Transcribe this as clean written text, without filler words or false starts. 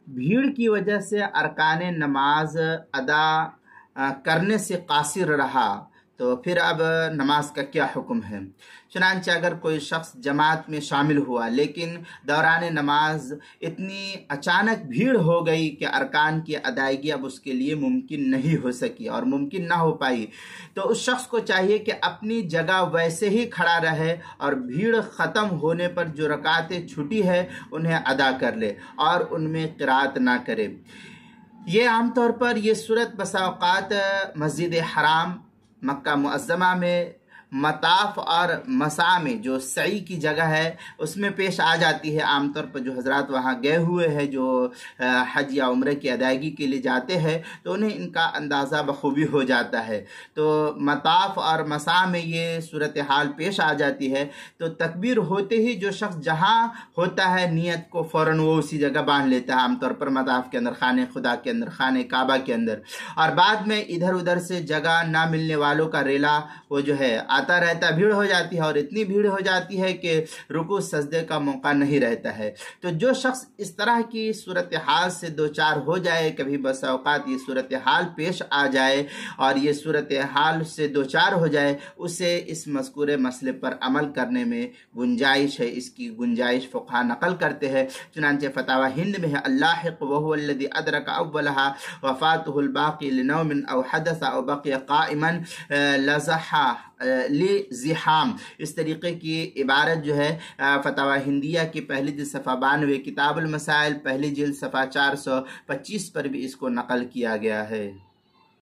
भीड़ की वजह से अरकान नमाज अदा करने से कासिर रहा तो फिर अब नमाज का क्या हुक्म है। चुनांचे अगर कोई शख्स जमात में शामिल हुआ लेकिन दौरान नमाज इतनी अचानक भीड़ हो गई कि अरकान की अदायगी अब उसके लिए मुमकिन नहीं हो सकी और मुमकिन ना हो पाई, तो उस शख्स को चाहिए कि अपनी जगह वैसे ही खड़ा रहे और भीड़ ख़त्म होने पर जो रकातें छूटी है उन्हें अदा कर ले और उनमें क़िराअत ना करे। ये आम तौर पर ये सूरत बसा औक़ात मस्जिद हराम मक्का मुअज़्ज़मा में मताफ और मसा में जो सई की जगह है उसमें पेश आ जाती है। आमतौर पर जो हजरात वहाँ गए हुए हैं, जो हज या उम्र की अदायगी के लिए जाते हैं, तो उन्हें इनका अंदाज़ा बखूबी हो जाता है। तो मताफ और मसा में ये सूरत हाल पेश आ जाती है तो तकबीर होते ही जो शख्स जहाँ होता है नियत को फ़ौरन वो उसी जगह बांध लेता है, आमतौर पर मताफ के अंदर, खाने खुदा के अंदर, खाने काबा के अंदर, और बाद में इधर उधर से जगह ना मिलने वालों का रेला वो जो है आता रहता, भीड़ हो जाती है और इतनी भीड़ हो जाती है कि रुकू सजदे का मौका नहीं रहता है। तो जो शख्स इस तरह की सूरत हाल से दो चार हो जाए, कभी बस औकात ये सूरत हाल पेश आ जाए और ये सूरत हाल से दो चार हो जाए, उसे इस मज़कूरे मसले पर अमल करने में गुंजाइश है। इसकी गुंजाइश फ़ुक़हा नकल करते हैं। चुनांचे फ़तावा हिंद में है, अल्लाहिक़ वहुवल्लज़ी अदरक अव्वलहा वफ़ातुहुल बाक़ी लिनौमिन औ हदस औ बक़िया क़ाइमन लज़हा लिज़िहाम। इस तरीके की इबारत जो है फ़तावा हिंदिया की पहली जिल्द सफ़ा 92, किताबुल मसाइल पहली जिल्द सफ़ा 425 पर भी इसको नकल किया गया है।